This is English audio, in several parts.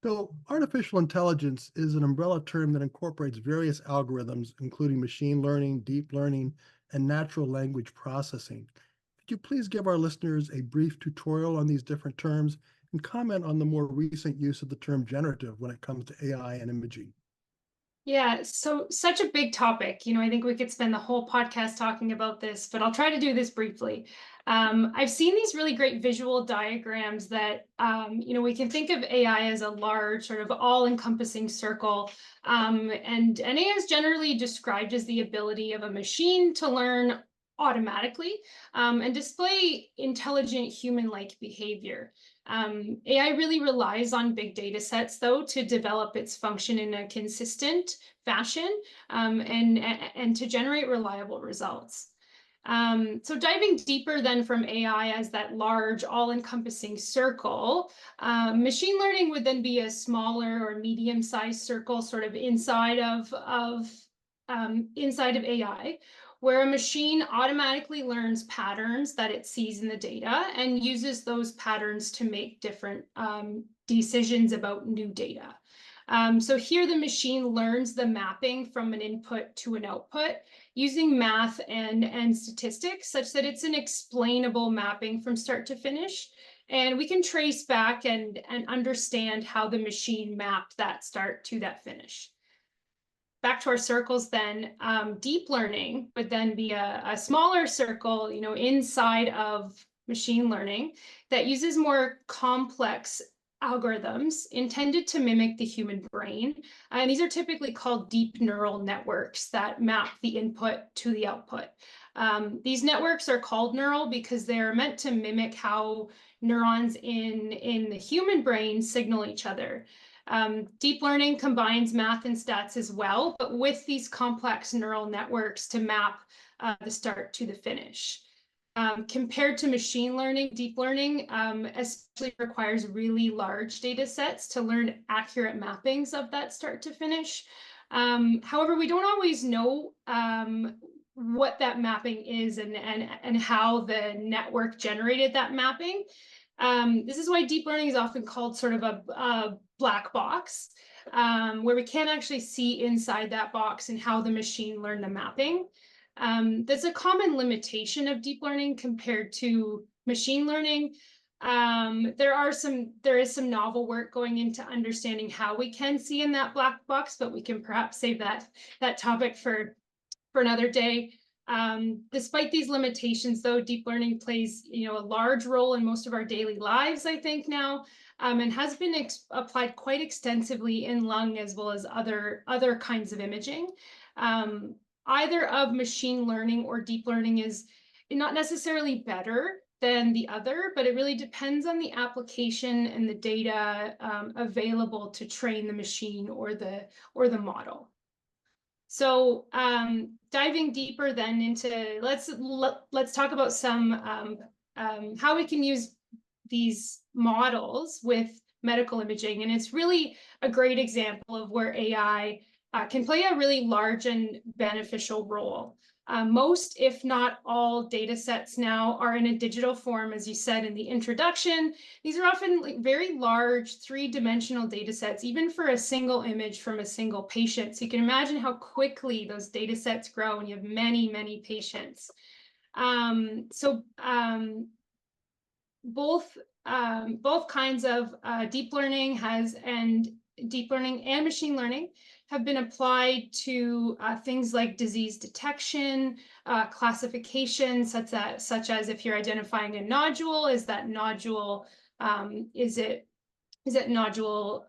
So, artificial intelligence is an umbrella term that incorporates various algorithms, including machine learning, deep learning, and natural language processing. Could you please give our listeners a brief tutorial on these different terms and comment on the more recent use of the term generative when it comes to AI and imaging? Yeah, so such a big topic. I think we could spend the whole podcast talking about this, but I'll try to do this briefly. I've seen these really great visual diagrams that, we can think of AI as a large, sort of all-encompassing circle. And AI is generally described as the ability of a machine to learn automatically and display intelligent human-like behavior. AI really relies on big data sets, though, to develop its function in a consistent fashion and to generate reliable results. So diving deeper then from AI as that large, all-encompassing circle, machine learning would then be a smaller or medium-sized circle, sort of inside of AI, where a machine automatically learns patterns that it sees in the data and uses those patterns to make different decisions about new data. So here the machine learns the mapping from an input to an output using math and statistics such that it's an explainable mapping from start to finish. And we can trace back and understand how the machine mapped that start to that finish. Back to our circles then, deep learning would then be a smaller circle, inside of machine learning that uses more complex algorithms intended to mimic the human brain. And these are typically called deep neural networks that map the input to the output. These networks are called neural because they're meant to mimic how neurons in the human brain signal each other. Deep learning combines math and stats as well, but with these complex neural networks to map the start to the finish. Compared to machine learning, deep learning especially requires really large data sets to learn accurate mappings of that start to finish. However, we don't always know what that mapping is and how the network generated that mapping. This is why deep learning is often called sort of a black box, where we can't actually see inside that box and how the machine learned the mapping. That's a common limitation of deep learning compared to machine learning. There is some novel work going into understanding how we can see in that black box, but we can perhaps save that topic for another day. Despite these limitations, though, deep learning plays a large role in most of our daily lives, I think now, and has been applied quite extensively in lung as well as other kinds of imaging. Either of machine learning or deep learning is not necessarily better than the other, but it really depends on the application and the data available to train the machine or the model. So diving deeper then into let's talk about some how we can use these models with medical imaging, and it's really a great example of where AI can play a really large and beneficial role. Most, if not all, data sets now are in a digital form, as you said in the introduction. These are often very large three-dimensional data sets, even for a single image from a single patient. So you can imagine how quickly those data sets grow when you have many, many patients. Both kinds of deep learning and machine learning have been applied to things like disease detection, classification, such as if you're identifying a nodule, is that nodule nodule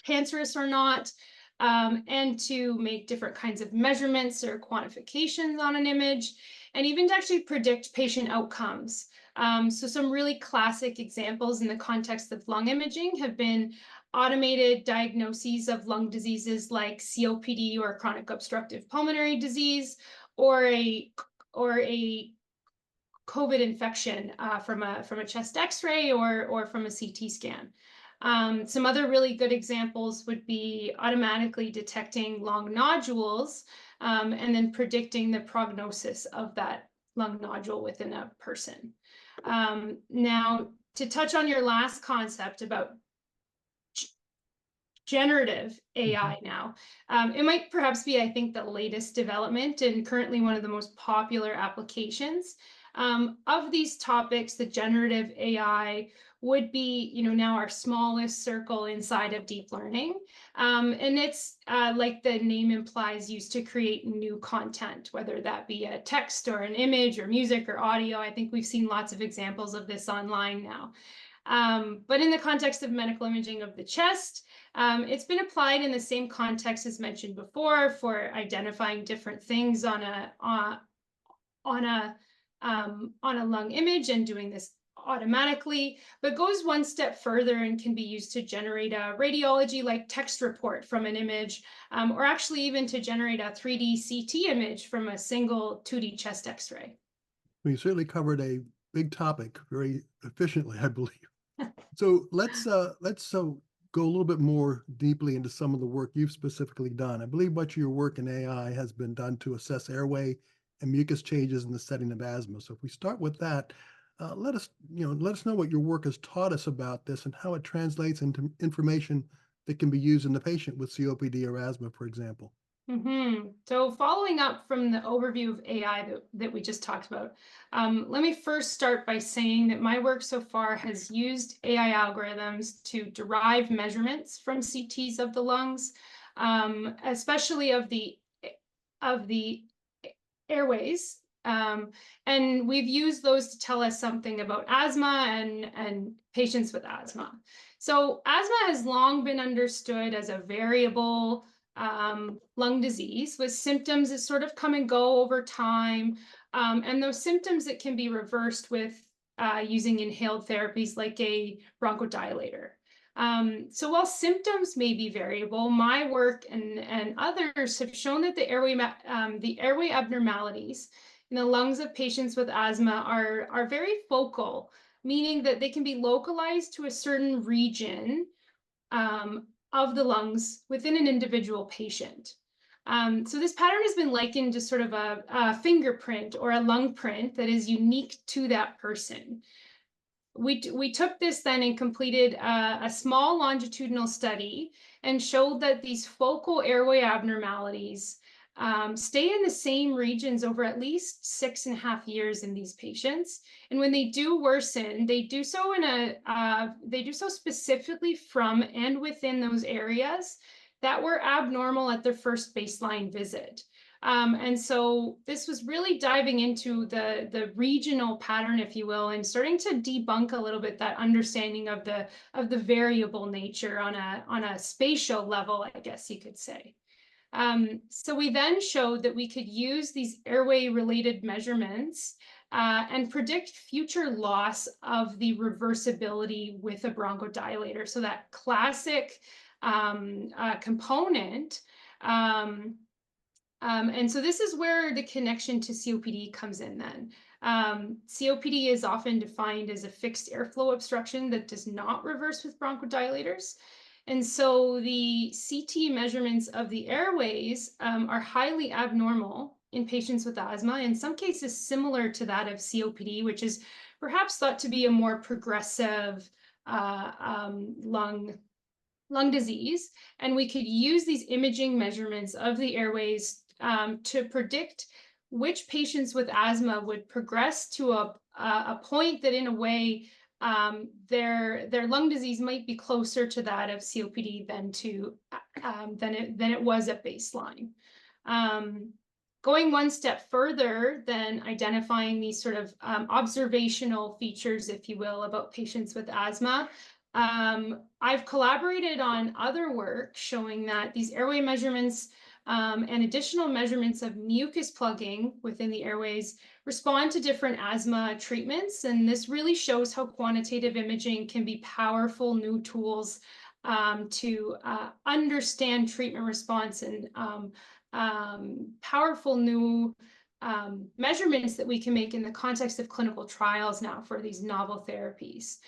cancerous or not, and to make different kinds of measurements or quantifications on an image, and even to actually predict patient outcomes. So some really classic examples in the context of lung imaging have been automated diagnoses of lung diseases like COPD or chronic obstructive pulmonary disease, or a COVID infection from a chest X-ray or from a CT scan. Some other really good examples would be automatically detecting lung nodules and then predicting the prognosis of that lung nodule within a person. Now, to touch on your last concept about generative AI now. It might perhaps be, I think, the latest development and currently one of the most popular applications. Of these topics, the generative AI would be, now our smallest circle inside of deep learning. And it's, like the name implies, used to create new content, whether that be a text or an image or music or audio. I think we've seen lots of examples of this online now. But in the context of medical imaging of the chest, it's been applied in the same context as mentioned before for identifying different things on a lung image and doing this automatically, but goes one step further and can be used to generate a radiology like text report from an image, or actually even to generate a 3D CT image from a single 2D chest x-ray. We certainly covered a big topic very efficiently, I believe. So let's go a little bit more deeply into some of the work you've specifically done. I believe much of your work in AI has been done to assess airway and mucus changes in the setting of asthma. So if we start with that, let us know what your work has taught us about this and how it translates into information that can be used in the patient with COPD or asthma, for example. So following up from the overview of AI that we just talked about, let me first start by saying that my work so far has used AI algorithms to derive measurements from CTs of the lungs, especially of the airways. And we've used those to tell us something about asthma and patients with asthma. So asthma has long been understood as a variable lung disease with symptoms that sort of come and go over time. And those symptoms that can be reversed with using inhaled therapies like a bronchodilator. So while symptoms may be variable, my work and others have shown that the airway abnormalities in the lungs of patients with asthma are very focal, meaning that they can be localized to a certain region of the lungs within an individual patient. So this pattern has been likened to sort of a fingerprint or a lung print that is unique to that person. We took this then and completed a small longitudinal study and showed that these focal airway abnormalities stay in the same regions over at least 6.5 years in these patients. And when they do worsen, they do so specifically from and within those areas that were abnormal at their first baseline visit. And so this was really diving into the regional pattern, if you will, and starting to debunk a little bit that understanding of the variable nature on a spatial level, I guess you could say. So we then showed that we could use these airway-related measurements and predict future loss of the reversibility with a bronchodilator. So that classic component. And so this is where the connection to COPD comes in then. COPD is often defined as a fixed airflow obstruction that does not reverse with bronchodilators. And so the CT measurements of the airways are highly abnormal in patients with asthma, in some cases similar to that of COPD, which is perhaps thought to be a more progressive lung disease. And we could use these imaging measurements of the airways to predict which patients with asthma would progress to a point that in a way their lung disease might be closer to that of COPD than it was at baseline. Going one step further than identifying these sort of observational features, if you will, about patients with asthma, I've collaborated on other work showing that these airway measurements and additional measurements of mucus plugging within the airways respond to different asthma treatments. And this really shows how quantitative imaging can be powerful new tools to understand treatment response and powerful new measurements that we can make in the context of clinical trials now for these novel therapies.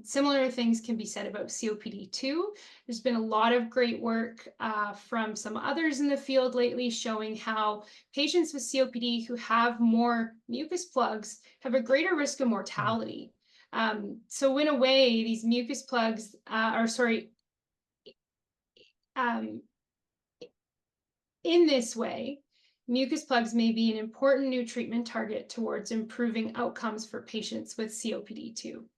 Similar things can be said about COPD too. There's been a lot of great work from some others in the field lately showing how patients with COPD who have more mucus plugs have a greater risk of mortality. So in a way, these mucus plugs, In this way, mucus plugs may be an important new treatment target towards improving outcomes for patients with COPD too.